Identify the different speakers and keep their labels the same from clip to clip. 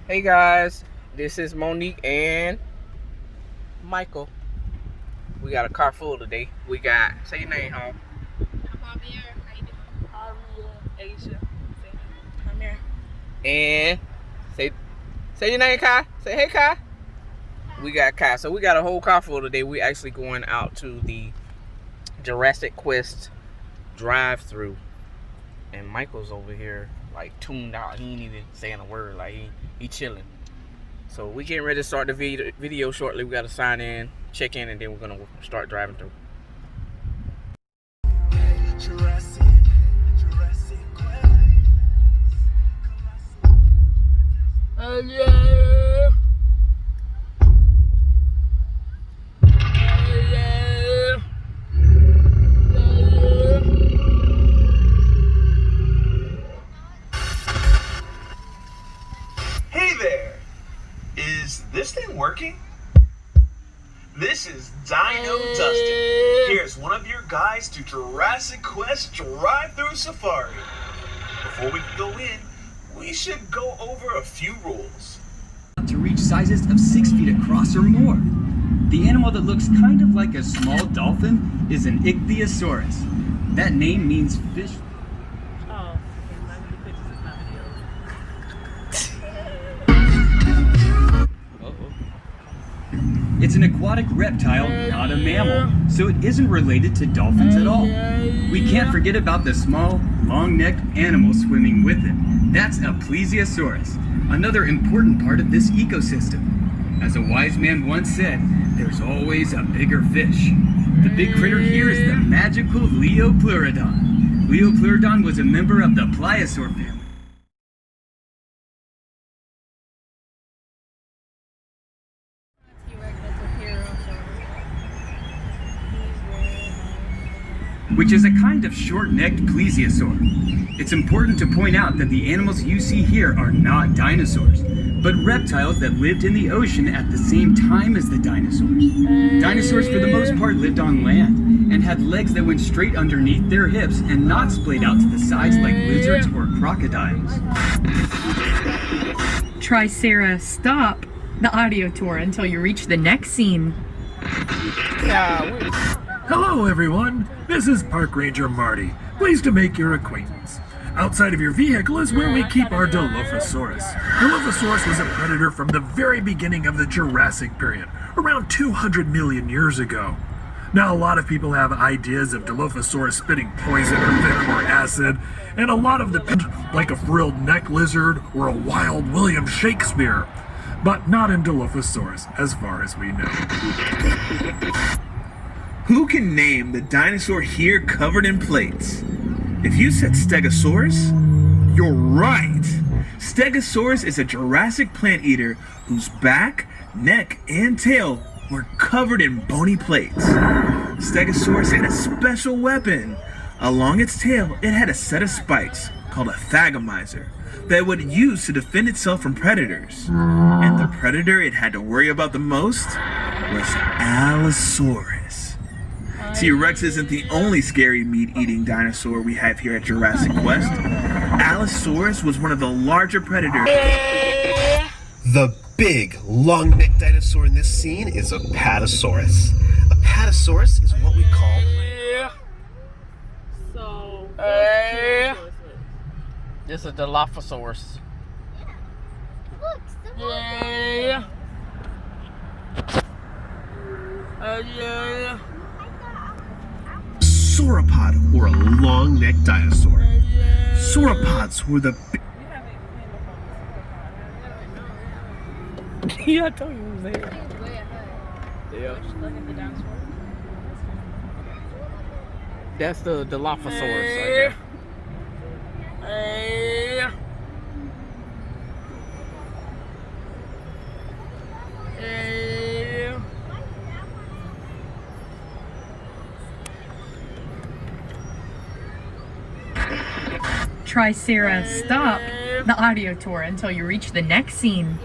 Speaker 1: Hey guys, this is Monique and Michael. We got a car full today. We got, say your name, home.
Speaker 2: I'm Javier. How you doing? Javier. Asia. Javier.
Speaker 1: And say your name, Kai. Say hey, Kai. We got Kai. So we got a whole car full today. We actually going out to the Jurassic Quest Drive Through, and Michael's over here like tuned out. He ain't even saying a word. Like he chilling. So we getting ready to start the video shortly. We got to sign in, check in, and then we're gonna start driving through.
Speaker 3: Jurassic Quest.
Speaker 2: Yeah.
Speaker 3: Hey there! Is this thing working? This is Dino Dustin. Here's one of your guides to Jurassic Quest Drive Through Safari. Before we go in, we should go over a few rules.
Speaker 4: To reach sizes of 6 feet across or more. The animal that looks kind of like a small dolphin is an ichthyosaurus. That name means fish. It's an aquatic reptile, not a mammal, so it isn't related to dolphins at all. We can't forget about the small, long-necked animal swimming with it. That's a plesiosaurus, another important part of this ecosystem. As a wise man once said, there's always a bigger fish. The big critter here is the magical Leopleurodon. Leopleurodon was a member of the pliosaur family, which is a kind of short-necked plesiosaur. It's important to point out that the animals you see here are not dinosaurs, but reptiles that lived in the ocean at the same time as the dinosaurs. Dinosaurs for the most part lived on land and had legs that went straight underneath their hips and not splayed out to the sides like lizards or crocodiles.
Speaker 5: Tricera, stop the audio tour until you reach the next scene.
Speaker 6: Hello everyone, this is Park Ranger Marty. Pleased to make your acquaintance. Outside of your vehicle is where we keep our Dilophosaurus. Dilophosaurus was a predator from the very beginning of the Jurassic period, around 200 million years ago. Now a lot of people have ideas of Dilophosaurus spitting poison or venom or acid, and a lot of them like a frilled neck lizard or a wild William Shakespeare, but not in Dilophosaurus as far as we know.
Speaker 3: Who can name the dinosaur here covered in plates? If you said Stegosaurus, you're right. Stegosaurus is a Jurassic plant eater whose back, neck, and tail were covered in bony plates. Stegosaurus had a special weapon. Along its tail, it had a set of spikes called a thagomizer that it would use to defend itself from predators. And the predator it had to worry about the most was Allosaurus. T-Rex isn't the only scary meat-eating dinosaur we have here at Jurassic Quest. Allosaurus was one of the larger predators.
Speaker 7: The big, long-necked dinosaur in this scene is a Apatosaurus. A Apatosaurus is what we call...
Speaker 2: So,
Speaker 1: This is the Dilophosaurus.
Speaker 7: Sauropod, or a long-necked dinosaur. Sauropods were the...
Speaker 1: Yeah, I told you he was there. Yeah. That's the Dilophosaurus right there.
Speaker 5: Tricera, stop the audio tour until you reach the next scene.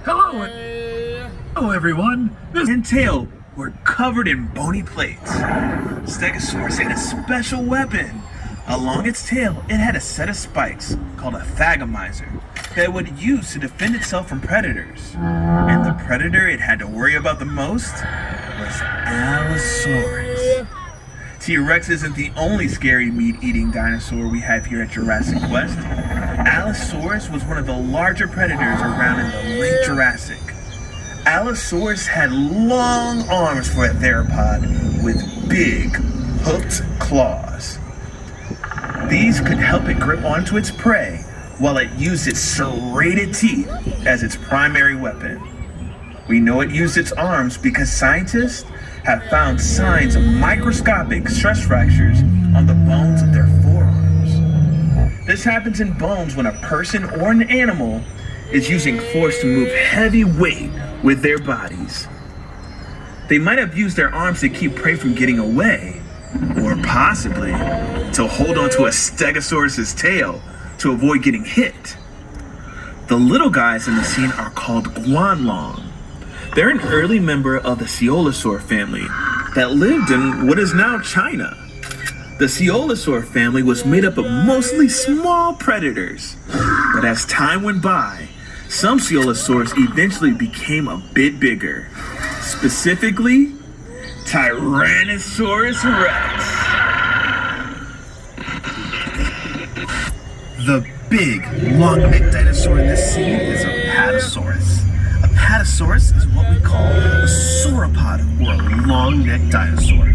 Speaker 6: Hello everyone,
Speaker 3: and tail were covered in bony plates. Stegosaurus had a special weapon. Along its tail, it had a set of spikes called a thagomizer that it would use to defend itself from predators. And the predator it had to worry about the most was Allosaurus. T-Rex isn't the only scary meat-eating dinosaur we have here at Jurassic Quest. Allosaurus was one of the larger predators around in the late Jurassic. Allosaurus had long arms for a theropod with big, hooked claws. These could help it grip onto its prey while it used its serrated teeth as its primary weapon. We know it used its arms because scientists have found signs of microscopic stress fractures on the bones of their forearms. This happens in bones when a person or an animal is using force to move heavy weight with their bodies. They might have used their arms to keep prey from getting away, or possibly to hold onto a Stegosaurus's tail to avoid getting hit. The little guys in the scene are called guanlong. They're an early member of the Coelosaur family that lived in what is now China. The Coelosaur family was made up of mostly small predators, but as time went by, some Coelosaurs eventually became a bit bigger. Specifically, Tyrannosaurus Rex.
Speaker 7: The big, long-necked dinosaur in this scene is a Apatosaurus. A Apatosaurus is what we call a sauropod, or a long-necked dinosaur.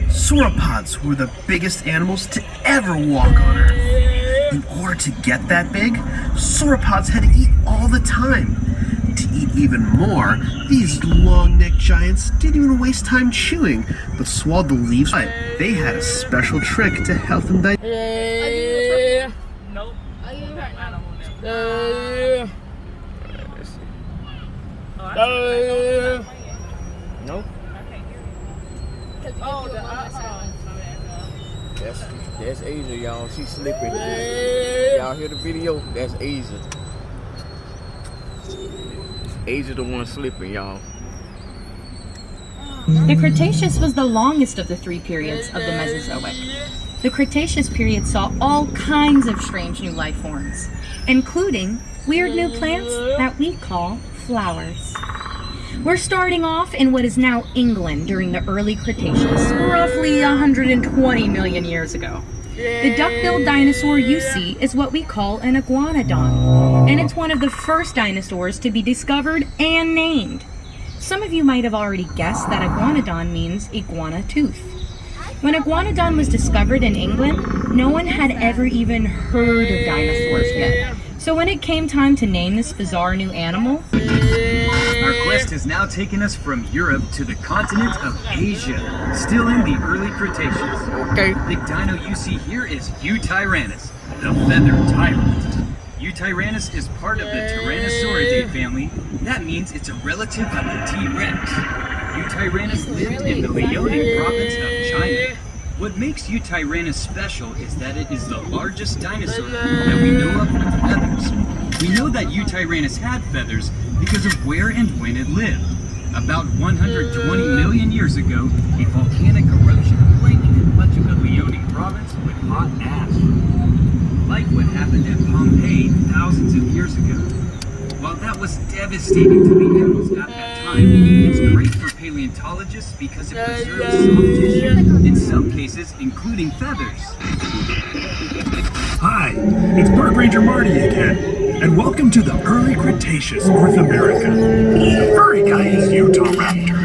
Speaker 7: Sauropods were the biggest animals to ever walk on Earth. In order to get that big, sauropods had to eat all the time. To eat even more, these long-necked giants didn't even waste time chewing, but swallowed the leaves. They had a special trick to help them digest.
Speaker 2: Nope. I don't want that.
Speaker 1: Nope.
Speaker 2: Oh,
Speaker 1: That's Asia, y'all. She's slipping. Y'all hear the video? That's Asia. Asia the one slipping, y'all.
Speaker 5: The Cretaceous was the longest of the three periods of the Mesozoic. The Cretaceous period saw all kinds of strange new life forms, including weird new plants that we call flowers. We're starting off in what is now England during the early Cretaceous, roughly 120 million years ago. The duck-billed dinosaur you see is what we call an iguanodon, and it's one of the first dinosaurs to be discovered and named. Some of you might have already guessed that iguanodon means iguana tooth. When iguanodon was discovered in England, no one had ever even heard of dinosaurs yet. So when it came time to name this bizarre new animal,
Speaker 4: Our quest has now taken us from Europe to the continent of Asia, still in the early Cretaceous.
Speaker 1: Okay.
Speaker 4: The dino you see here is Eutyrannus, the feathered tyrant. Eutyrannus is part of the Tyrannosauridae family. That means it's a relative of the T-Rex. Eutyrannus lived in the Liaoning province of China. What makes Eutyrannus special is that it is the largest dinosaur that we know of with feathers. We know that Eutyrannus had feathers because of where and when it lived. About 120 million years ago, a volcanic eruption blanketed much of the Liaoning province with hot ash. Like what happened at Pompeii thousands of years ago. While that was devastating to the animals at that time, it's great for paleontologists because it preserves soft tissue, in some cases including feathers.
Speaker 6: Hi, it's Park Ranger Marty again, and welcome to the early Cretaceous, North America. The furry guy is Utah Raptor.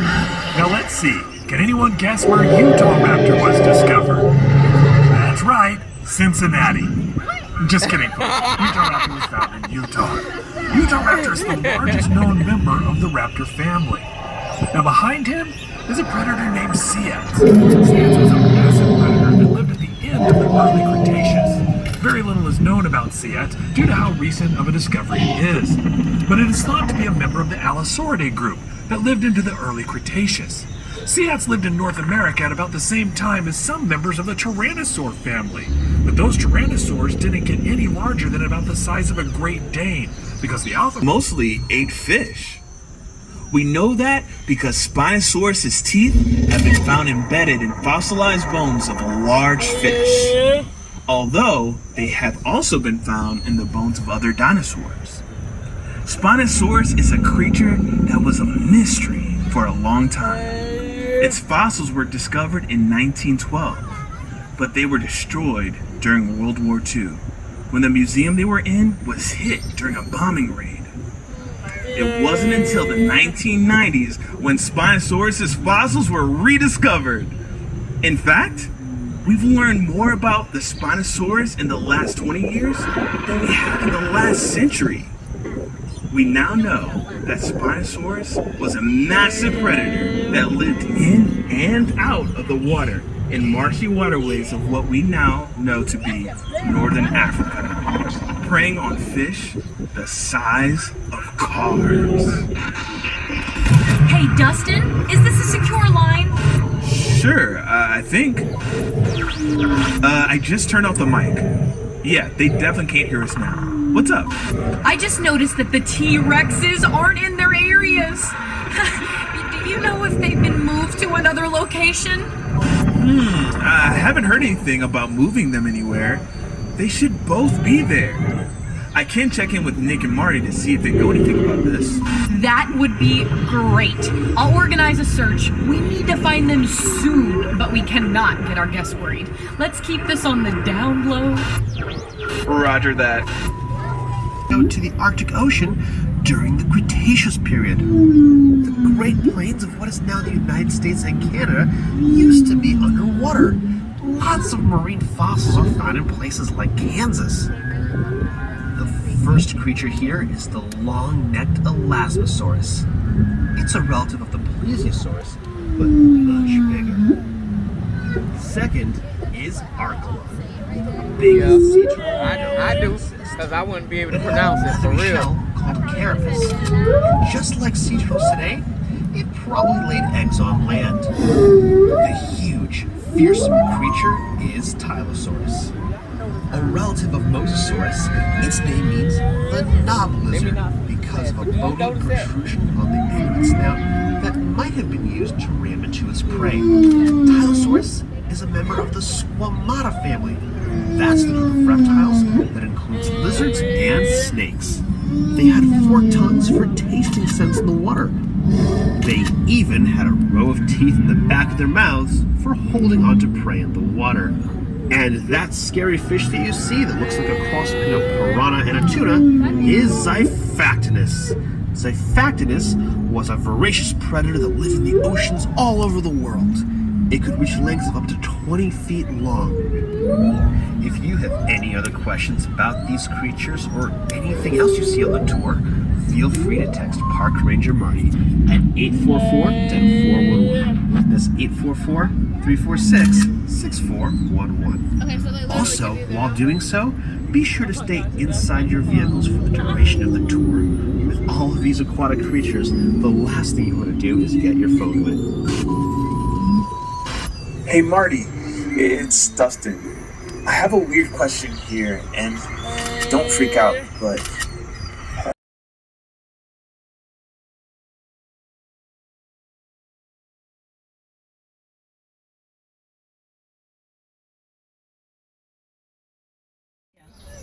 Speaker 6: Now let's see, can anyone guess where Utah Raptor was discovered? That's right, Cincinnati. Just kidding, folks. Utah Raptor was found in Utah. Utah Raptor is the largest known member of the raptor family. Now behind him is a predator named Ceyx. Ceyx was a massive predator that lived at the end of the early Cretaceous. Very little is known about Ceyx due to how recent of a discovery it is. But it is thought to be a member of the Allosauridae group that lived into the early Cretaceous. Ceyx lived in North America at about the same time as some members of the Tyrannosaur family. But those Tyrannosaurs didn't get any larger than about the size of a Great Dane, because the Alpha
Speaker 3: Mostly ate fish. We know that because Spinosaurus's teeth have been found embedded in fossilized bones of a large fish. although they have also been found in the bones of other dinosaurs. Spinosaurus is a creature that was a mystery for a long time. Its fossils were discovered in 1912, but they were destroyed during World War II, when the museum they were in was hit during a bombing raid. It wasn't until the 1990s when Spinosaurus's fossils were rediscovered. In fact, we've learned more about the Spinosaurus in the last 20 years than we have in the last century. We now know that Spinosaurus was a massive predator that lived in and out of the water in marshy waterways of what we now know to be northern Africa, preying on fish the size of cars.
Speaker 5: Hey, Dustin, is this a secure line?
Speaker 3: Sure, I think. I just turned off the mic. Yeah, they definitely can't hear us now. What's up?
Speaker 5: I just noticed that the T-Rexes aren't in their areas. Do you know if they've been moved to another location?
Speaker 3: I haven't heard anything about moving them anywhere. They should both be there. I can check in with Nick and Marty to see if they know anything about this.
Speaker 5: That would be great. I'll organize a search. We need to find them soon, but we cannot get our guests worried. Let's keep this on the down low.
Speaker 3: Roger that.
Speaker 7: Go to the Arctic Ocean during the Cretaceous period. The Great Plains of what is now the United States and Canada used to be underwater. Lots of marine fossils are found in places like Kansas. The first creature here is the long-necked Elasmosaurus. It's a relative of the Plesiosaurus, but much bigger. Second is Archelon. Big sea turtle.
Speaker 1: I do, because I wouldn't be able to pronounce it for real.
Speaker 7: Shell called Carapace. And just like sea turtles today, it probably laid eggs on land. The huge, fearsome creature is Tylosaurus. A relative of Mosasaurus, its name means the knob lizard because of a bony protrusion on the end of its snout that might have been used to ram into its prey. Tylosaurus is a member of the Squamata family. That's the group of reptiles that includes lizards and snakes. They had forked tongues for tasting scents in the water. They even had a row of teeth in the back of their mouths for holding onto prey in the water. And that scary fish that you see that looks like a cross between a piranha and a tuna is Xiphactinus. Xiphactinus was a voracious predator that lived in the oceans all over the world. It could reach lengths of up to 20 feet long. If you have any other questions about these creatures or anything else you see on the tour, feel free to text Park Ranger Marty at 844-411. That's 844-346-6411.
Speaker 2: Okay, so like
Speaker 7: Also, while doing so, be sure to stay inside your vehicles for the duration of the tour. With all of these aquatic creatures, the last thing you want to do is get your phone wet.
Speaker 3: Hey Marty, it's Dustin. I have a weird question here, and don't freak out, but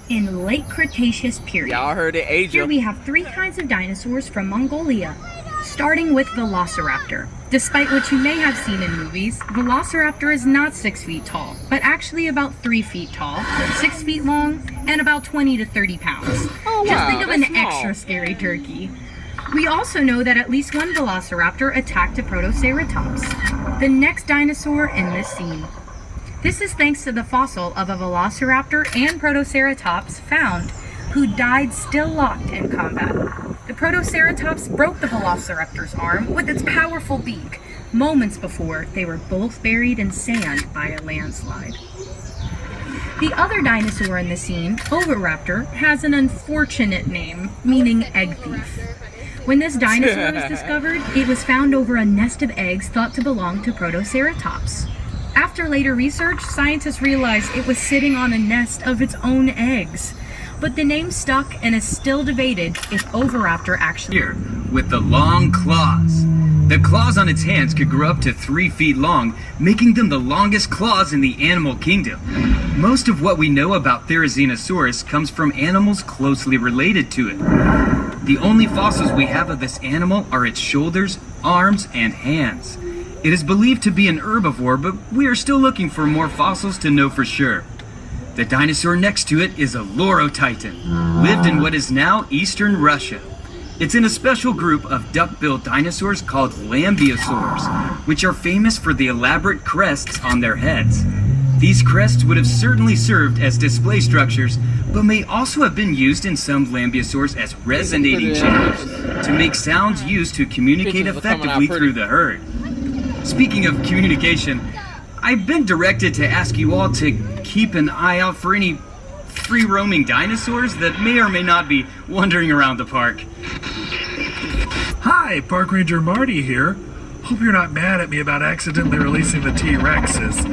Speaker 5: In late Cretaceous period,
Speaker 1: Y'all heard it, Asia.
Speaker 5: here we have three kinds of dinosaurs from Mongolia, starting with Velociraptor. Despite what you may have seen in movies, Velociraptor is not 6 feet tall, but actually about 3 feet tall, 6 feet long, and about 20 to 30 pounds.
Speaker 1: Oh,
Speaker 5: Just
Speaker 1: wow,
Speaker 5: think of
Speaker 1: that's
Speaker 5: an
Speaker 1: small.
Speaker 5: extra scary turkey. We also know that at least one Velociraptor attacked a Protoceratops, the next dinosaur in this scene. This is thanks to the fossil of a Velociraptor and Protoceratops found, who died still locked in combat. The Protoceratops broke the Velociraptor's arm with its powerful beak, moments before they were both buried in sand by a landslide. The other dinosaur in the scene, Oviraptor, has an unfortunate name, meaning egg thief. When this dinosaur was discovered, it was found over a nest of eggs thought to belong to Protoceratops. After later research, scientists realized it was sitting on a nest of its own eggs. But the name stuck and is still debated if Oviraptor actually...
Speaker 4: Here, with the long claws. The claws on its hands could grow up to 3 feet long, making them the longest claws in the animal kingdom. Most of what we know about Therizinosaurus comes from animals closely related to it. The only fossils we have of this animal are its shoulders, arms, and hands. It is believed to be an herbivore, but we are still looking for more fossils to know for sure. The dinosaur next to it is a Lorotitan, lived in what is now eastern Russia. It's in a special group of duck-billed dinosaurs called lambeosaurs, which are famous for the elaborate crests on their heads. These crests would have certainly served as display structures, but may also have been used in some lambeosaurs as resonating chambers to make sounds used to communicate effectively through the herd. Speaking of communication, I've been directed to ask you all to keep an eye out for any free-roaming dinosaurs that may or may not be wandering around the park.
Speaker 6: Hi, Park Ranger Marty here. Hope you're not mad at me about accidentally releasing the T-Rexes.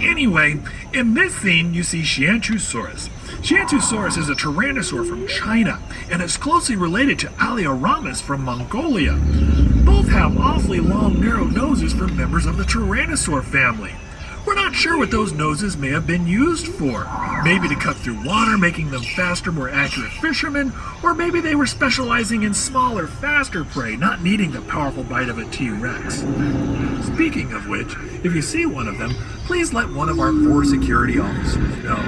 Speaker 6: Anyway, in this scene you see Xianchusaurus. Xianchusaurus is a tyrannosaur from China and is closely related to Alioramus from Mongolia. Both have awfully long, narrow noses for members of the tyrannosaur family. We're not sure what those noses may have been used for. Maybe to cut through water, making them faster, more accurate fishermen, or maybe they were specializing in smaller, faster prey, not needing the powerful bite of a T-Rex. Speaking of which, if you see one of them, please let one of our 4 security officers know.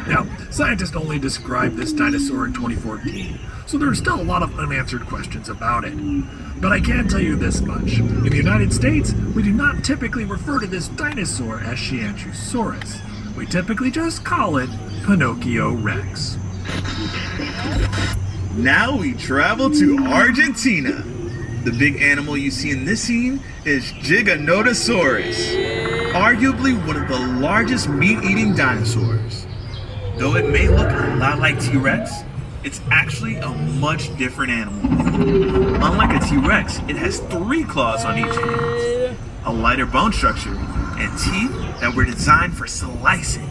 Speaker 6: Now, scientists only described this dinosaur in 2014, so there are still a lot of unanswered questions about it. But I can tell you this much. In the United States, we do not typically refer to this dinosaur as Xianchusaurus. We typically just call it Pinocchio Rex.
Speaker 3: Now we travel to Argentina. The big animal you see in this scene is Giganotosaurus, arguably one of the largest meat-eating dinosaurs. Though it may look a lot like T-Rex, it's actually a much different animal. Unlike a T-Rex, it has 3 claws on each hand, a lighter bone structure, and teeth that were designed for slicing.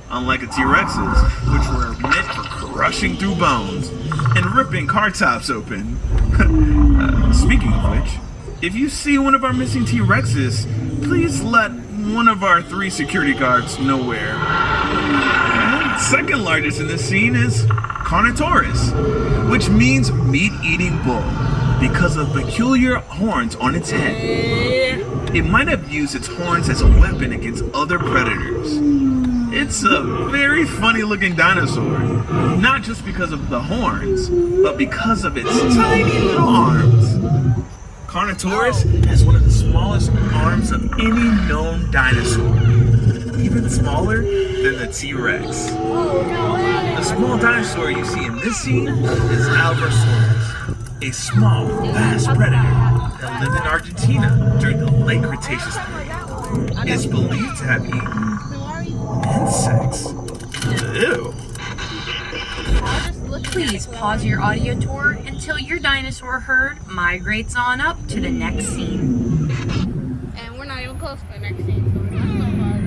Speaker 3: Unlike a T-Rex's, which were meant for crushing through bones and ripping car tops open. Speaking of which, if you see one of our missing T-Rexes, please let one of our 3 security guards know where. And second largest in this scene is Carnotaurus, which means meat-eating bull because of peculiar horns on its head. It might have used its horns as a weapon against other predators. It's a very funny-looking dinosaur, not just because of the horns, but because of its tiny little arms. Carnotaurus has one of the smallest arms of any known dinosaur, even smaller than the T-Rex. The small dinosaur you see in this scene is Albersaurus, a small, fast predator that lived in Argentina during the late Cretaceous period. It's believed to have eaten insects. Ew.
Speaker 5: Please pause your audio tour until your dinosaur herd migrates on up to the next scene.
Speaker 2: And we're not even close to the next scene, so we're not so far.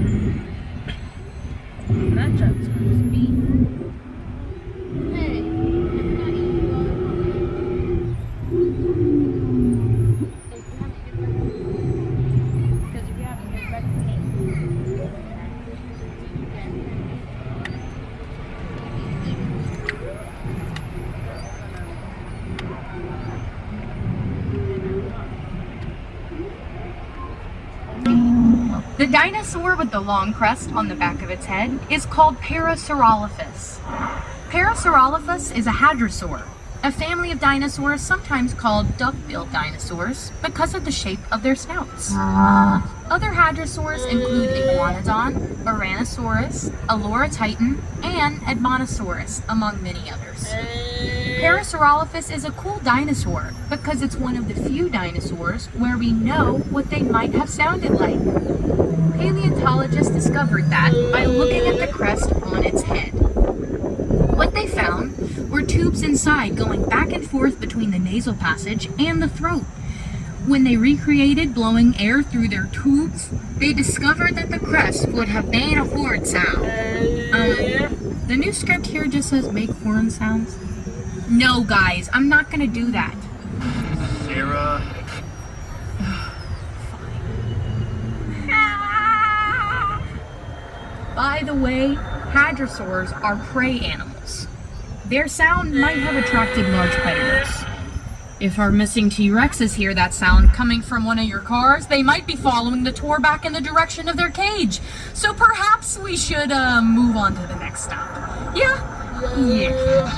Speaker 2: That truck's gonna speed. Hey, it's not easy because if you have to get back to me.
Speaker 5: The dinosaur with the long crest on the back of its head is called Parasaurolophus. Parasaurolophus is a hadrosaur, a family of dinosaurs sometimes called duck-billed dinosaurs because of the shape of their snouts. Other hadrosaurs include Iguanodon, Ouranosaurus, Lorotitan, and Edmontosaurus, among many others. Parasaurolophus is a cool dinosaur because it's one of the few dinosaurs where we know what they might have sounded like. Paleontologists discovered that by looking at the crest on its head. What they found were tubes inside going back and forth between the nasal passage and the throat. When they recreated blowing air through their tubes, they discovered that the crest would have made a horn sound. The new script here just says make horn sounds. No, guys, I'm not gonna do that.
Speaker 3: Sarah,
Speaker 5: By the way, hadrosaurs are prey animals. Their sound might have attracted large predators. If our missing T-Rexes hear that sound coming from one of your cars, they might be following the tour back in the direction of their cage. So perhaps we should move on to the next stop. Yeah? Yeah.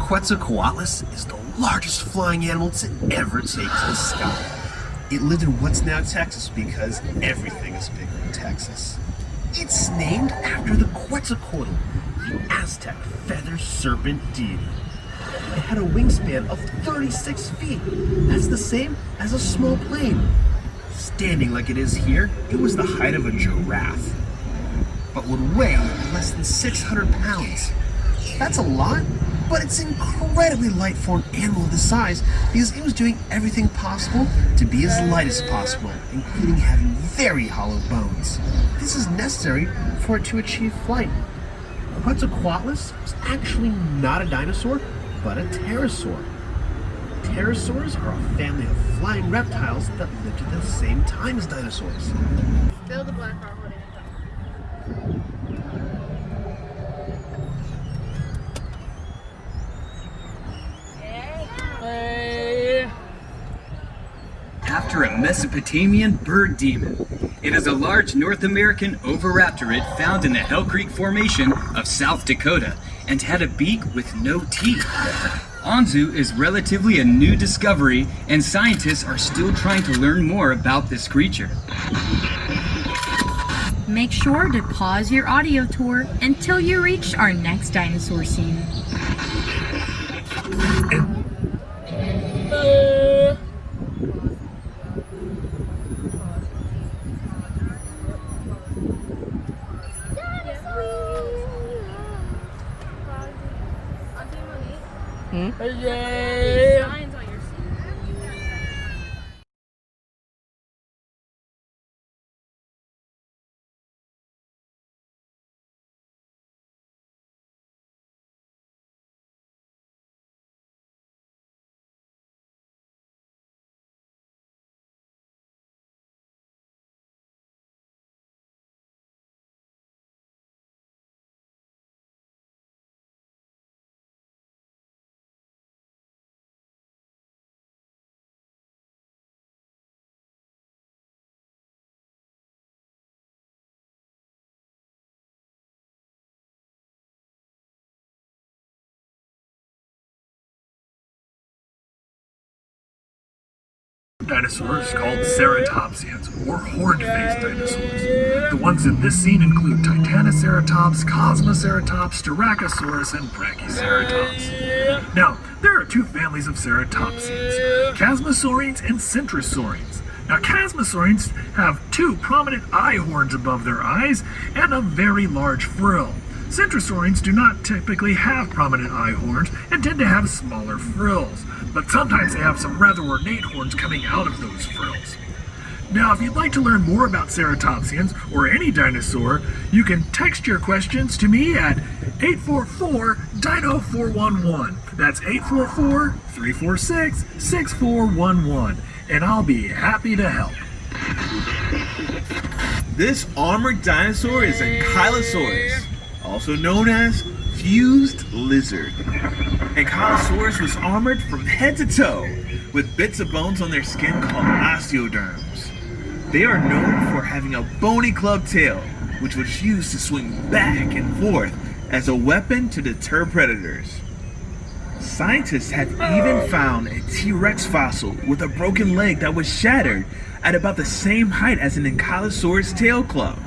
Speaker 7: Quetzalcoatlus is the largest flying animal to ever take to the sky. It lived in what's now Texas because everything is bigger in Texas. It's named after the Quetzalcoatl, the Aztec feather serpent deity. It had a wingspan of 36 feet. That's the same as a small plane. Standing like it is here, it was the height of a giraffe, but would weigh less than 600 pounds. That's a lot, but it's incredibly light for an animal of this size because it was doing everything possible to be as light as possible, including having very hollow bones. This is necessary for it to achieve flight. Quetzalcoatlus was actually not a dinosaur, but a pterosaur. Pterosaurs are a family of flying reptiles that lived at the same time as dinosaurs.
Speaker 2: Still the black car holding it up.
Speaker 4: After a Mesopotamian bird demon, it is a large North American oviraptorid found in the Hell Creek Formation of South Dakota and had a beak with no teeth. Anzu is relatively a new discovery, and scientists are still trying to learn more about this creature.
Speaker 5: Make sure to pause your audio tour until you reach our next dinosaur scene.
Speaker 2: Signs on your seat.
Speaker 6: Dinosaurs called ceratopsians, or horned-faced dinosaurs. The ones in this scene include Titanoceratops, Cosmoceratops, Styracosaurus, and Brachioceratops. Now, there are two families of ceratopsians, Chasmosaurines and Centrosaurines. Now, Chasmosaurines have two prominent eye horns above their eyes and a very large frill. Centrosaurines do not typically have prominent eye horns and tend to have smaller frills, but sometimes they have some rather ornate horns coming out of those frills. Now, if you'd like to learn more about ceratopsians or any dinosaur, you can text your questions to me at 844-DINO-411. That's 844-346-6411, and I'll be happy to help.
Speaker 3: This armored dinosaur is Ankylosaurus, also known as fused lizard. Ankylosaurus was armored from head to toe with bits of bones on their skin called osteoderms. They are known for having a bony club tail, which was used to swing back and forth as a weapon to deter predators. Scientists have even found a T-Rex fossil with a broken leg that was shattered at about the same height as an Ankylosaurus tail club.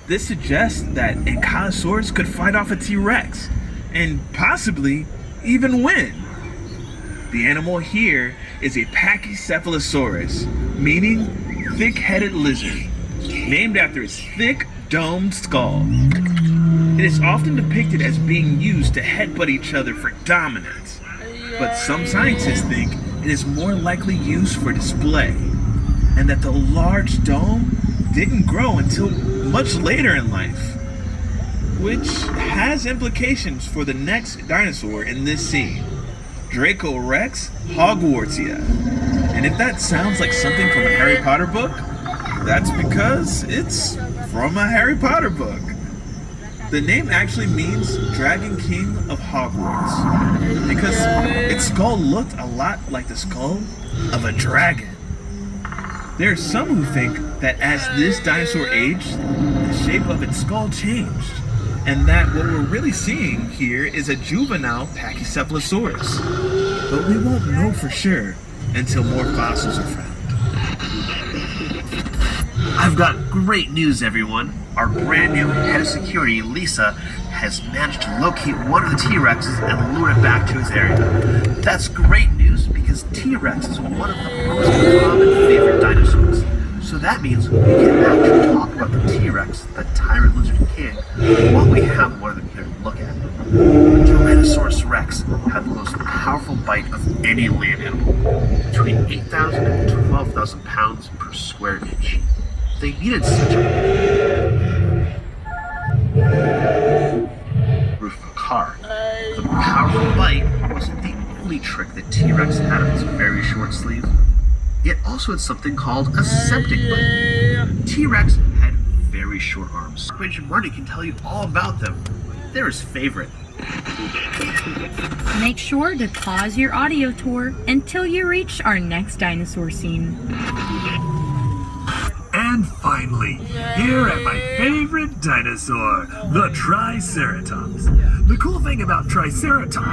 Speaker 3: This suggests that Ankylosaurus could fight off a T-Rex, and possibly even win. The animal here is a Pachycephalosaurus, meaning thick-headed lizard, named after its thick, domed skull. It is often depicted as being used to headbutt each other for dominance, but some scientists think it is more likely used for display, and that the large dome didn't grow until much later in life, which has implications for the next dinosaur in this scene, Dracorex hogwartsia. And if that sounds like something from a Harry Potter book, that's because it's from a Harry Potter book. The name actually means Dragon King of Hogwarts because its skull looked a lot like the skull of a dragon. There are some who think that as this dinosaur aged, the shape of its skull changed, and that what we're really seeing here is a juvenile Pachycephalosaurus. But we won't know for sure until more fossils are found.
Speaker 7: I've got great news, everyone. Our brand new head of security, Lisa, has managed to locate one of the T-Rexes and lure it back to his area. That's great news because T-Rex is one of the most common favorite dinosaurs. So that means we can actually talk about the T-Rex, the Tyrant Lizard King, while we have one of them here to look at. Tyrannosaurus Rex had the most powerful bite of any land animal, between 8,000 and 12,000 pounds per square inch. They needed such a roof of a car. The powerful bite wasn't the only trick that T-Rex had on its very short sleeve. It also had something called a septic bite. T-Rex had very short arms. Ranger Marty can tell you all about them. They're his favorite.
Speaker 5: Make sure to pause your audio tour until you reach our next dinosaur scene.
Speaker 6: And finally, here at my favorite dinosaur, the Triceratops. The cool thing about Triceratops...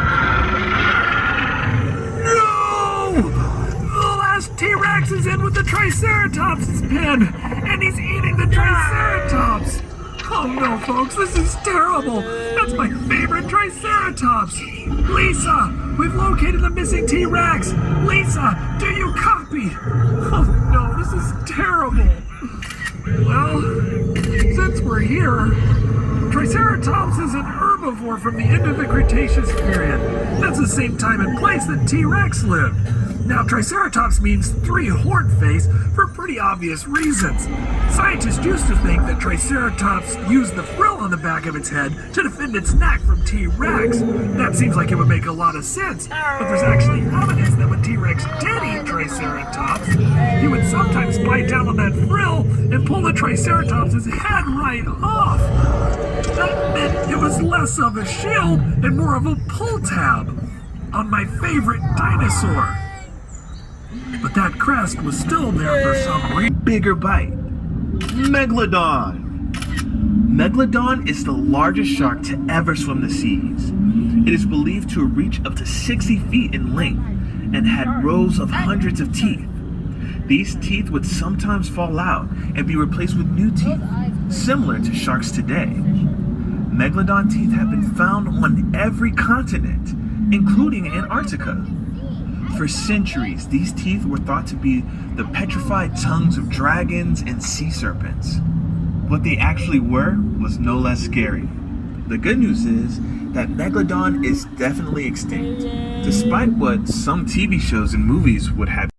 Speaker 6: No! The last T-Rex is in with the Triceratops' pen, and he's eating the Triceratops! Oh no, folks, this is terrible! That's my favorite Triceratops! Lisa, we've located the missing T-Rex! Lisa, do you copy? Oh no, this is terrible! Well, since we're here, Triceratops is an herbivore from the end of the Cretaceous period. That's the same time and place that T-Rex lived. Now, Triceratops means three-horned face for pretty obvious reasons. Scientists used to think that Triceratops used the frill on the back of its head to defend its neck from T-Rex. That seems like it would make a lot of sense, but there's actually evidence that when T-Rex did eat Triceratops, he would sometimes bite down on that frill and pull the Triceratops' head right off. That meant it was less of a shield and more of a pull tab on my favorite dinosaur. But that crest was still there for some reason.
Speaker 3: Bigger bite. Megalodon. Megalodon is the largest shark to ever swim the seas. It is believed to reach up to 60 feet in length and had rows of hundreds of teeth. These teeth would sometimes fall out and be replaced with new teeth, similar to sharks today. Megalodon teeth have been found on every continent, including Antarctica. For centuries, these teeth were thought to be the petrified tongues of dragons and sea serpents. What they actually were was no less scary. The good news is that Megalodon is definitely extinct, despite what some TV shows and movies would have.